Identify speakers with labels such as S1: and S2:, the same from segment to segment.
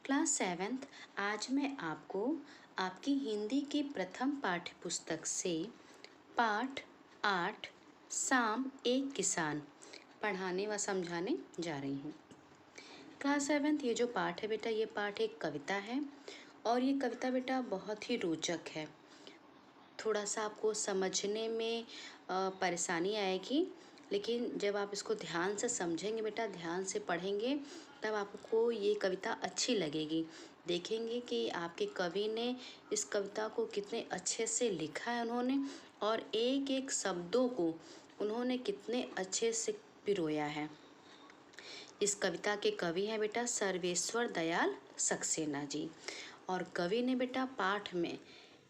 S1: Class seventh. आज मैं आपको आपकी हिंदी की प्रथम पाठ्य पुस्तक से पाठ 8 साम एक किसान पढ़ाने व समझाने जा रही हूँ। क्लास सेवेंथ, ये जो पाठ है बेटा, ये पाठ एक कविता है और ये कविता बेटा बहुत ही रोचक है। थोड़ा सा आपको समझने में परेशानी आएगी, लेकिन जब आप इसको ध्यान से समझेंगे बेटा, ध्यान से पढ़ेंगे, तब आपको ये कविता अच्छी लगेगी। देखेंगे कि आपके कवि ने इस कविता को कितने अच्छे से लिखा है उन्होंने, और एक एक शब्दों को उन्होंने कितने अच्छे से पिरोया है। इस कविता के कवि हैं बेटा सर्वेश्वर दयाल सक्सेना जी, और कवि ने बेटा पाठ में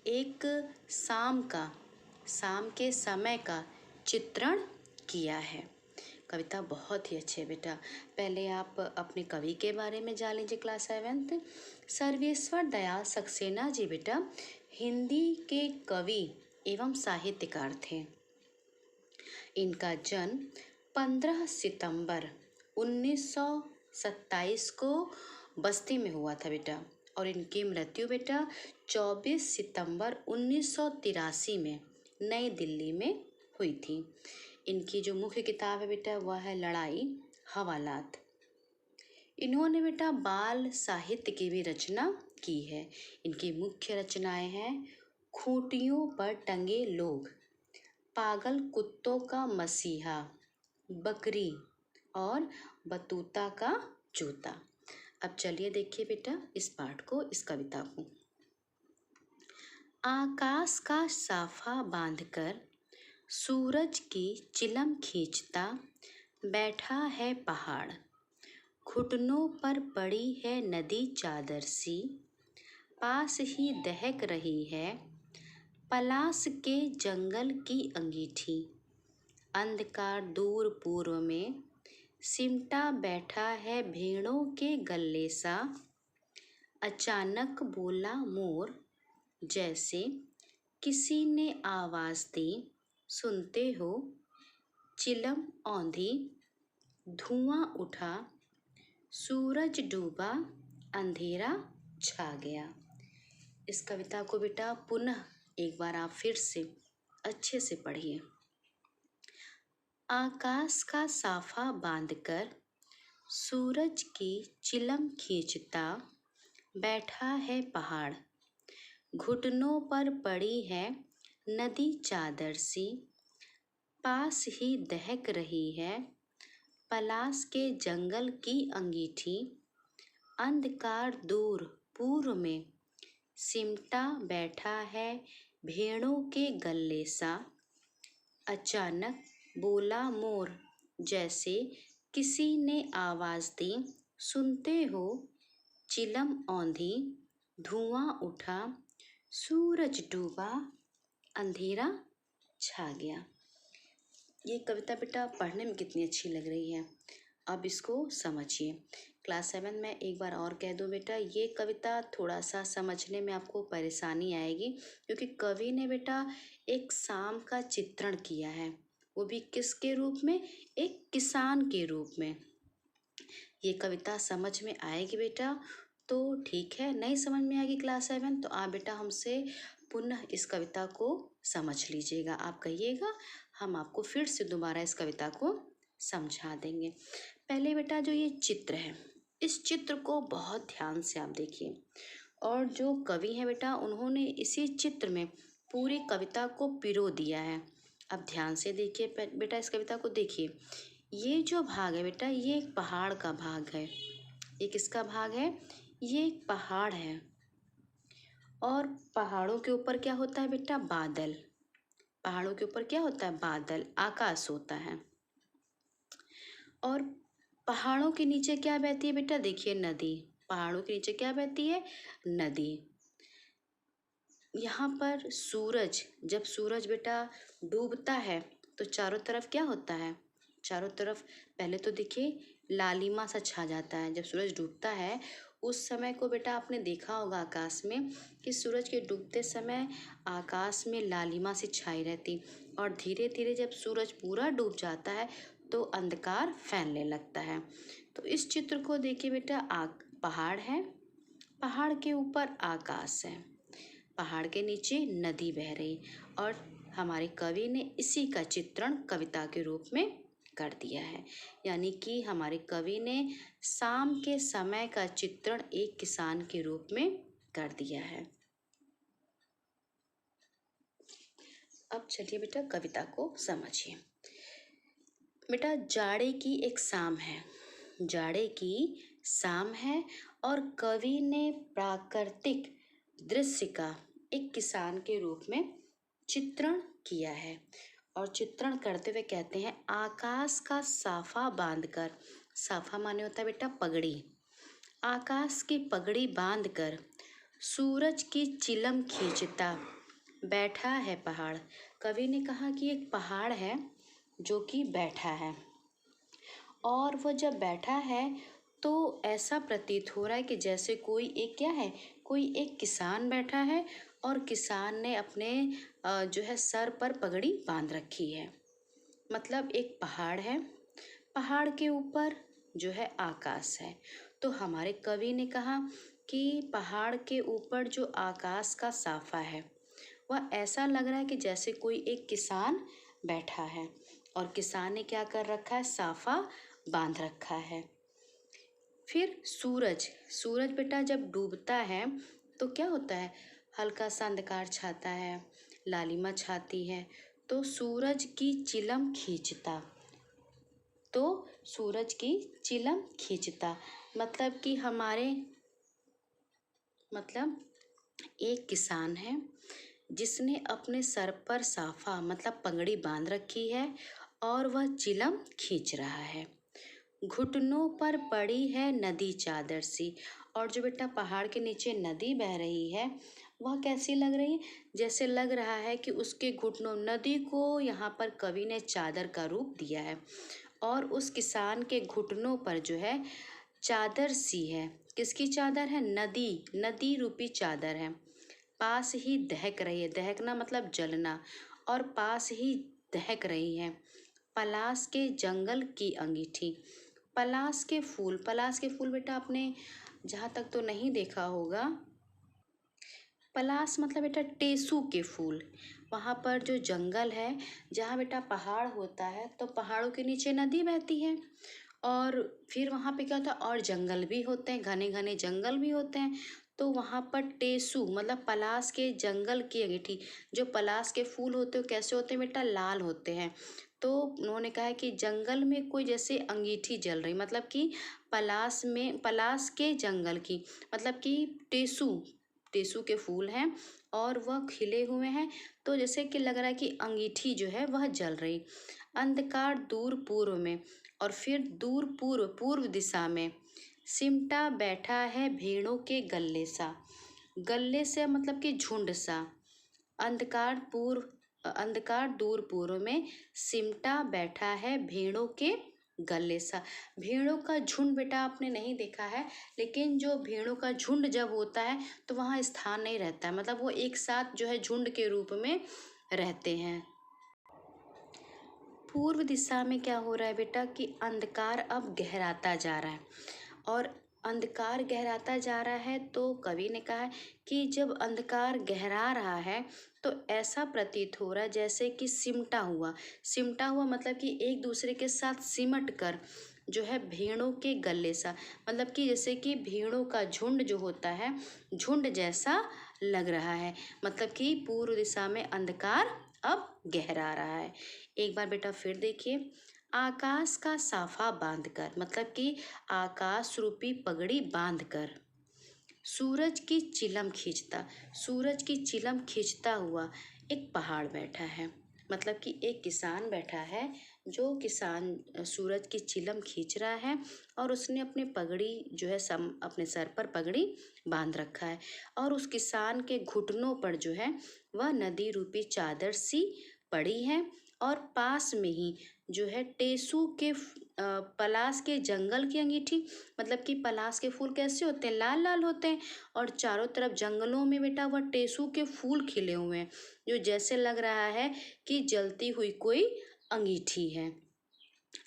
S1: एक शाम के समय का चित्रण किया है। कविता बहुत ही अच्छी है बेटा। पहले आप अपने कवि के बारे में जान लीजिए। क्लास सेवेंथ, सर्वेश्वर दयाल सक्सेना जी बेटा हिंदी के कवि एवं साहित्यकार थे। इनका जन्म 15 सितंबर 1927 को बस्ती में हुआ था बेटा, और इनकी मृत्यु बेटा 24 सितंबर 1983 में नई दिल्ली में हुई थी। इनकी जो मुख्य किताब है बेटा वह है लड़ाई हवालात। इन्होंने बेटा बाल साहित्य की भी रचना की है। इनकी मुख्य रचनाएं हैं खूंटियों पर टंगे लोग, पागल कुत्तों का मसीहा, बकरी और बतूता का जूता। अब चलिए देखिए बेटा इस पाठ को, इस कविता को। आकाश का साफा बांधकर सूरज की चिलम खींचता बैठा है पहाड़, घुटनों पर पड़ी है नदी चादर सी, पास ही दहक रही है पलास के जंगल की अंगीठी, अंधकार दूर पूर्व में सिमटा बैठा है भेड़ों के गल्ले सा, अचानक बोला मोर जैसे किसी ने आवाज दी, सुनते हो चिलम औंधी, धुआं उठा, सूरज डूबा, अंधेरा छा गया। इस कविता को बेटा पुनः एक बार आप फिर से अच्छे से पढ़िए। आकाश का साफा बांधकर सूरज की चिलम खींचता बैठा है पहाड़, घुटनों पर पड़ी है नदी चादर सी, पास ही दहक रही है पलास के जंगल की अंगीठी, अंधकार दूर पूर्व में सिमटा बैठा है भेड़ों के गल्ले सा, अचानक बोला मोर जैसे किसी ने आवाज दी, सुनते हो चिलम औंधी, धुआं उठा, सूरज डूबा, अंधेरा छा गया। ये कविता बेटा पढ़ने में कितनी अच्छी लग रही है, अब इसको समझिए। क्लास 7 में एक बार और कह दूं बेटा, ये कविता थोड़ा सा समझने में आपको परेशानी आएगी, क्योंकि कवि ने बेटा एक शाम का चित्रण किया है, वो भी किसके रूप में, एक किसान के रूप में। ये कविता समझ में आएगी बेटा तो ठीक है, नहीं समझ में आएगी क्लास 7 तो आप बेटा हमसे पुनः इस कविता को समझ लीजिएगा। आप कहिएगा, हम आपको फिर से दोबारा इस कविता को समझा देंगे। पहले बेटा जो ये चित्र है, इस चित्र को बहुत ध्यान से आप देखिए, और जो कवि है बेटा उन्होंने इसी चित्र में पूरी कविता को पिरो दिया है। अब ध्यान से देखिए बेटा, इस कविता को देखिए। ये जो भाग है बेटा, ये एक पहाड़ का भाग है। ये किसका भाग है? ये एक पहाड़ है, और पहाड़ों के ऊपर क्या होता है बेटा? बादल। पहाड़ों के ऊपर क्या होता है? बादल, आकाश होता है। और पहाड़ों के नीचे क्या बहती है बेटा? देखिए नदी। पहाड़ों के नीचे क्या बहती है? नदी। यहाँ पर सूरज, जब सूरज बेटा डूबता है तो चारों तरफ क्या होता है? चारों तरफ पहले तो देखिए लालिमा सा छा जाता है। जब सूरज डूबता है उस समय को बेटा आपने देखा होगा आकाश में, कि सूरज के डूबते समय आकाश में लालिमा सी छाई रहती, और धीरे धीरे जब सूरज पूरा डूब जाता है तो अंधकार फैलने लगता है। तो इस चित्र को देखिए बेटा, पहाड़ है, पहाड़ के ऊपर आकाश है, पहाड़ के नीचे नदी बह रही, और हमारे कवि ने इसी का चित्रण कविता के रूप में कर दिया है। यानी कि हमारे कवि ने शाम के समय का चित्रण एक किसान के रूप में कर दिया है। अब चलिए बेटा कविता को समझिए। बेटा जाड़े की एक शाम है, जाड़े की शाम है, और कवि ने प्राकृतिक दृश्य का एक किसान के रूप में चित्रण किया है। और चित्रण करते हुए कहते हैं, आकाश का साफा बांधकर, साफा माने होता है बेटा पगड़ी, आकाश की पगड़ी बांधकर सूरज की चिलम खींचता बैठा है पहाड़। कवि ने कहा कि एक पहाड़ है जो कि बैठा है, और वह जब बैठा है तो ऐसा प्रतीत हो रहा है कि जैसे कोई एक क्या है, कोई एक किसान बैठा है, और किसान ने अपने जो है सर पर पगड़ी बांध रखी है। मतलब एक पहाड़ है, पहाड़ के ऊपर जो है आकाश है। तो हमारे कवि ने कहा कि पहाड़ के ऊपर जो आकाश का साफा है वह ऐसा लग रहा है कि जैसे कोई एक किसान बैठा है, और किसान ने क्या कर रखा है, साफा बांध रखा है। फिर सूरज, सूरज बेटा जब डूबता है तो क्या होता है, हल्का सा अंधकार छाता है, लालिमा छाती है, तो सूरज की चिलम खींचता, तो सूरज की चिलम खींचता मतलब कि हमारे मतलब एक किसान है जिसने अपने सर पर साफा मतलब पगड़ी बांध रखी है, और वह चिलम खींच रहा है। घुटनों पर पड़ी है नदी चादर सी, और जो बेटा पहाड़ के नीचे नदी बह रही है वह कैसी लग रही है, जैसे लग रहा है कि उसके घुटनों, नदी को यहाँ पर कवि ने चादर का रूप दिया है, और उस किसान के घुटनों पर जो है चादर सी है। किसकी चादर है, नदी, नदी रूपी चादर है। पास ही दहक रही है, दहकना मतलब जलना, और पास ही दहक रही है पलाश के जंगल की अंगीठी। पलाश के फूल, पलाश के फूल बेटा आपने जहाँ तक तो नहीं देखा होगा, पलाश मतलब बेटा टेसू के फूल। वहाँ पर जो जंगल है, जहाँ बेटा पहाड़ होता है तो पहाड़ों के नीचे नदी बहती है, और फिर वहाँ पे क्या होता है, और जंगल भी होते हैं, घने घने जंगल भी होते हैं। तो वहाँ पर टेसू मतलब पलाश के जंगल की अंगीठी, जो पलाश के फूल होते हैं कैसे होते हैं बेटा, लाल होते हैं। तो उन्होंने कहा है कि जंगल में कोई जैसे अंगीठी जल रही, मतलब कि पलाश में, पलाश के जंगल की, मतलब कि टेसू, टेसू के फूल हैं और वह खिले हुए हैं, तो जैसे कि लग रहा है कि अंगीठी जो है वह जल रही। अंधकार दूर पूर्व में, और फिर दूर पूर्व, पूर्व दिशा में सिमटा बैठा है भेड़ों के गल्ले सा, गल्ले से मतलब कि झुंड सा। अंधकार पूर्व, अंधकार दूर पूर्व में सिमटा बैठा है भेड़ों के गले सा। भेड़ों का झुंड बेटा आपने नहीं देखा है, लेकिन जो भेड़ों का झुंड जब होता है तो वहाँ स्थान नहीं रहता है, मतलब वो एक साथ जो है झुंड के रूप में रहते हैं। पूर्व दिशा में क्या हो रहा है बेटा कि अंधकार अब गहराता जा रहा है, और अंधकार गहराता जा रहा है तो कवि ने कहा है कि जब अंधकार गहरा रहा है तो ऐसा प्रतीत हो रहा है जैसे कि सिमटा हुआ, सिमटा हुआ मतलब कि एक दूसरे के साथ सिमट कर जो है भेड़ों के गले सा, मतलब कि जैसे कि भेड़ों का झुंड जो होता है, झुंड जैसा लग रहा है। मतलब कि पूर्व दिशा में अंधकार अब गहरा रहा है। एक बार बेटा फिर देखिए, आकाश का साफा बांधकर मतलब कि आकाश रूपी पगड़ी बांधकर सूरज की चिलम खींचता, सूरज की चिलम खींचता हुआ एक पहाड़ बैठा है। मतलब कि एक किसान बैठा है, जो किसान सूरज की चिलम खींच रहा है, और उसने अपने पगड़ी जो है अपने सर पर पगड़ी बांध रखा है, और उस किसान के घुटनों पर जो है वह नदी रूपी चादर सी पड़ी है, और पास में ही जो है टेसू के पलाश के जंगल की अंगीठी, मतलब कि पलाश के फूल कैसे होते हैं, लाल लाल होते हैं, और चारों तरफ जंगलों में बेटा वह टेसू के फूल खिले हुए हैं, जो जैसे लग रहा है कि जलती हुई कोई अंगीठी है।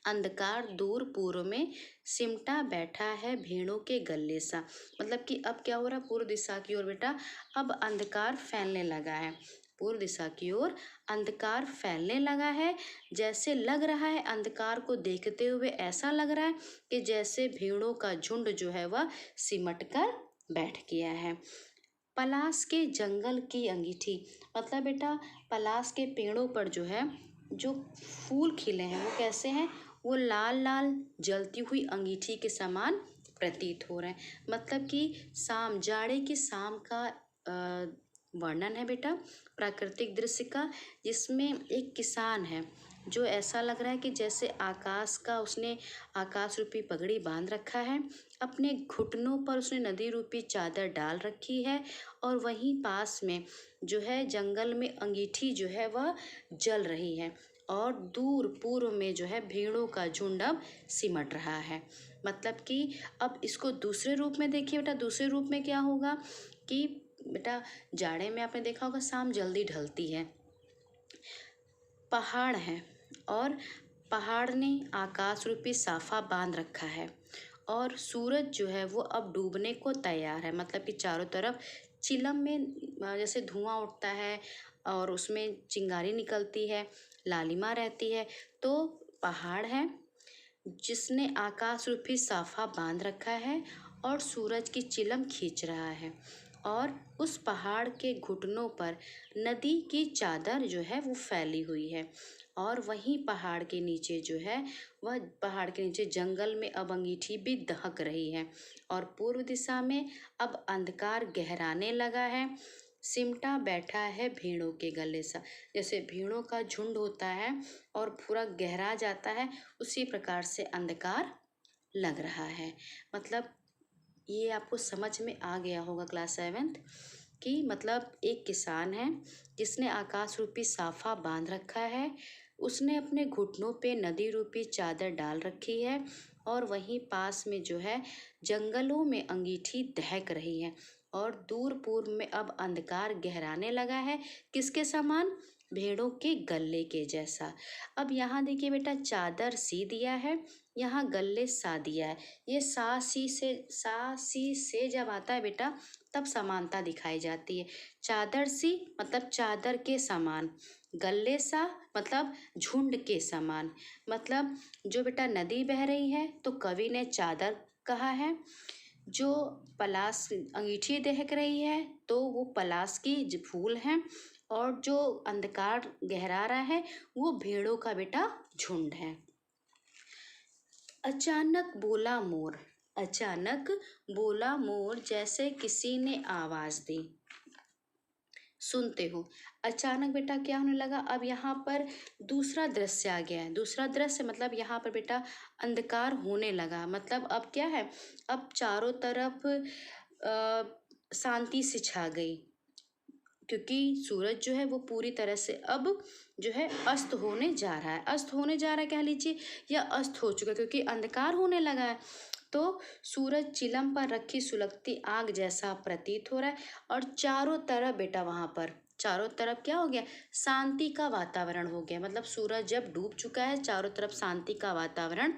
S1: अंधकार दूर पूर्व में सिमटा बैठा है भेड़ों के गले सा। मतलब कि अब क्या हो रहा, पूर्व दिशा की ओर बेटा अब अंधकार फैलने लगा है। पूर्व दिशा की ओर अंधकार फैलने लगा है। जैसे लग रहा है, अंधकार को देखते हुए ऐसा लग रहा है कि जैसे भेड़ों का झुंड जो है वह सिमट कर बैठ गया है। पलाश के जंगल की अंगीठी। मतलब बेटा पलाश के पेड़ों पर जो है, जो फूल खिले हैं वो कैसे हैं, वो लाल लाल जलती हुई अंगीठी के समान प्रतीत हो रहे हैं। मतलब कि शाम, जाड़े की शाम का वर्णन है बेटा प्राकृतिक दृश्य का, जिसमें एक किसान है जो ऐसा लग रहा है कि जैसे आकाश का उसने आकाश रूपी पगड़ी बांध रखा है, अपने घुटनों पर उसने नदी रूपी चादर डाल रखी है, और वहीं पास में जो है जंगल में अंगीठी जो है वह जल रही है, और दूर पूर्व में जो है भेड़ों का झुंड अब सिमट रहा है। मतलब कि अब इसको दूसरे रूप में देखिए बेटा, दूसरे रूप में क्या होगा कि बेटा जाड़े में आपने देखा होगा शाम जल्दी ढलती है, पहाड़ है और पहाड़ ने आकाश रूपी साफा बांध रखा है, और सूरज जो है वो अब डूबने को तैयार है। मतलब कि चारों तरफ चिलम में जैसे धुआं उठता है और उसमें चिंगारी निकलती है, लालिमा रहती है, तो पहाड़ है जिसने आकाश रूपी साफा बांध रखा है और सूरज की चिलम खींच रहा है, और उस पहाड़ के घुटनों पर नदी की चादर जो है वो फैली हुई है, और वहीं पहाड़ के नीचे जो है वह पहाड़ के नीचे जंगल में अब अंगीठी भी दहक रही है, और पूर्व दिशा में अब अंधकार गहराने लगा है। सिमटा बैठा है भेड़ों के गले सा। जैसे भेड़ों का झुंड होता है और पूरा गहरा जाता है, उसी प्रकार से अंधकार लग रहा है। मतलब ये आपको समझ में आ गया होगा क्लास 7th कि मतलब एक किसान है जिसने आकाश रूपी साफा बांध रखा है, उसने अपने घुटनों पे नदी रूपी चादर डाल रखी है, और वहीं पास में जो है जंगलों में अंगीठी दहक रही है, और दूर पूर्व में अब अंधकार गहराने लगा है, किसके समान, भेड़ों के गले के जैसा। अब यहाँ देखिए बेटा चादर सी दिया है, यहाँ गले सा दिया है। ये सा सी से जब आता है बेटा तब समानता दिखाई जाती है। चादर सी मतलब चादर के समान, गले सा मतलब झुंड के समान। मतलब जो बेटा नदी बह रही है तो कवि ने चादर कहा है, जो पलाश अंगीठी दहक रही है तो वो पलाश की फूल हैं, और जो अंधकार गहरा रहा है वो भेड़ों का बेटा झुंड है। अचानक बोला मोर। अचानक बोला मोर जैसे किसी ने आवाज दी। सुनते हो, अचानक बेटा क्या होने लगा, अब यहाँ पर दूसरा दृश्य आ गया है। दूसरा दृश्य मतलब यहाँ पर बेटा अंधकार होने लगा। मतलब अब क्या है, अब चारों तरफ शांति से छा गई, क्योंकि सूरज जो है वो पूरी तरह से अब जो है अस्त होने जा रहा है। अस्त होने जा रहा है कह लीजिए, या अस्त हो चुका है, क्योंकि अंधकार होने लगा है। तो सूरज चिलम पर रखी सुलगती आग जैसा प्रतीत हो रहा है, और चारों तरफ बेटा वहां पर चारों तरफ क्या हो गया, शांति का वातावरण हो गया। मतलब सूरज जब डूब चुका है, चारों तरफ शांति का वातावरण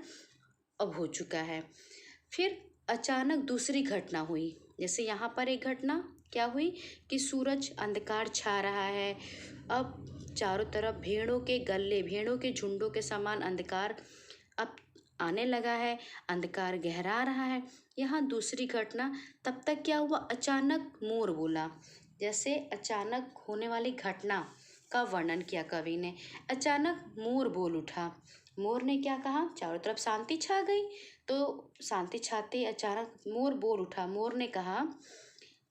S1: अब हो चुका है। फिर अचानक दूसरी घटना हुई। जैसे यहाँ पर एक घटना क्या हुई कि सूरज अंधकार छा रहा है, अब चारों तरफ भेड़ों के गले, भेड़ों के झुंडों के समान अंधकार अब आने लगा है, अंधकार गहरा रहा है। यहाँ दूसरी घटना, तब तक क्या हुआ, अचानक मोर बोला। जैसे अचानक होने वाली घटना का वर्णन किया कवि ने। अचानक मोर बोल उठा। मोर ने क्या कहा, चारों तरफ शांति छा गई, तो शांति छाते अचानक मोर बोल उठा। मोर ने कहा,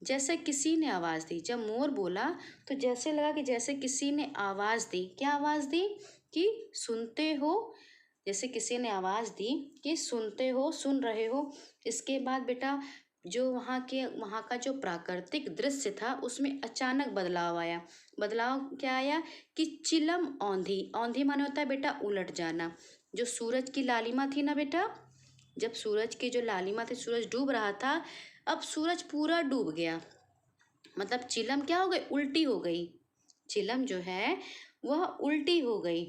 S1: जैसे किसी ने आवाज़ दी। जब मोर बोला तो जैसे लगा कि जैसे किसी ने आवाज़ दी। क्या आवाज़ दी कि सुनते हो, जैसे किसी ने आवाज़ दी कि सुनते हो, सुन रहे हो। इसके बाद बेटा जो वहाँ का जो प्राकृतिक दृश्य था उसमें अचानक बदलाव आया। बदलाव क्या आया कि चिलम औंधी। औंधी माने होता है बेटा उलट जाना। जो सूरज की लालिमा थी ना बेटा, जब सूरज की जो लालिमा थी, सूरज डूब रहा था, अब सूरज पूरा डूब गया। मतलब चिलम क्या हो गई, उल्टी हो गई। चिलम जो है वह उल्टी हो गई।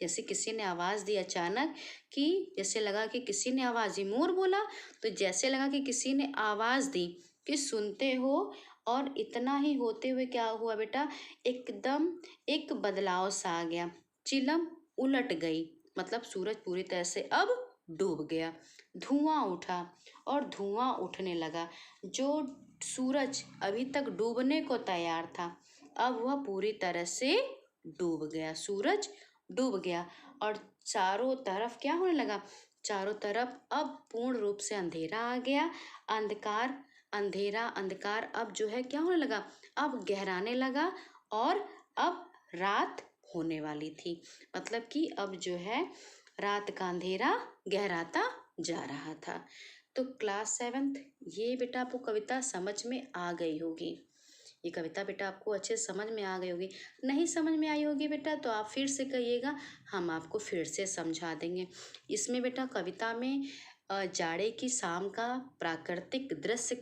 S1: जैसे किसी ने आवाज़ दी अचानक, कि जैसे लगा कि किसी ने आवाज़ दी, मोर बोला, तो जैसे लगा कि किसी ने आवाज़ दी कि सुनते हो। और इतना ही होते हुए क्या हुआ बेटा, एकदम एक बदलाव सा आ गया, चिलम उलट गई, मतलब सूरज पूरी तरह से अब डूब गया। धुआं उठा और धुआं उठने लगा। जो सूरज अभी तक डूबने को तैयार था, अब वह पूरी तरह से डूब गया, सूरज डूब गया। और चारों तरफ क्या होने लगा, चारों तरफ अब पूर्ण रूप से अंधेरा आ गया। अंधकार, अंधेरा, अंधकार अब जो है क्या होने लगा, अब गहराने लगा और अब रात होने वाली थी। मतलब कि अब जो है रात का अंधेरा गहराता जा रहा था। तो क्लास 7th, ये बेटा आपको कविता समझ में आ गई होगी। ये कविता बेटा आपको अच्छे से समझ में आ गई होगी। नहीं समझ में आई होगी बेटा तो आप फिर से कहिएगा, हम आपको फिर से समझा देंगे। इसमें बेटा कविता में जाड़े की शाम का प्राकृतिक दृश्य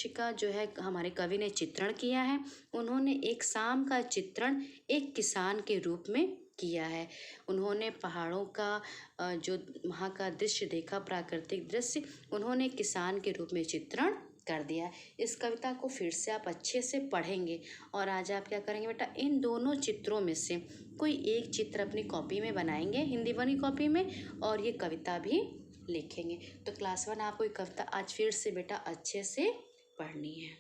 S1: का जो है हमारे कवि ने चित्रण किया है। उन्होंने एक शाम का चित्रण एक किसान के रूप में किया है। उन्होंने पहाड़ों का जो वहाँ का दृश्य देखा, प्राकृतिक दृश्य, उन्होंने किसान के रूप में चित्रण कर दिया। इस कविता को फिर से आप अच्छे से पढ़ेंगे और आज आप क्या करेंगे बेटा, इन दोनों चित्रों में से कोई एक चित्र अपनी कॉपी में बनाएंगे, हिंदी वाली कॉपी में, और ये कविता भी लिखेंगे। तो क्लास 1 आपको ये कविता आज फिर से बेटा अच्छे से पढ़नी है।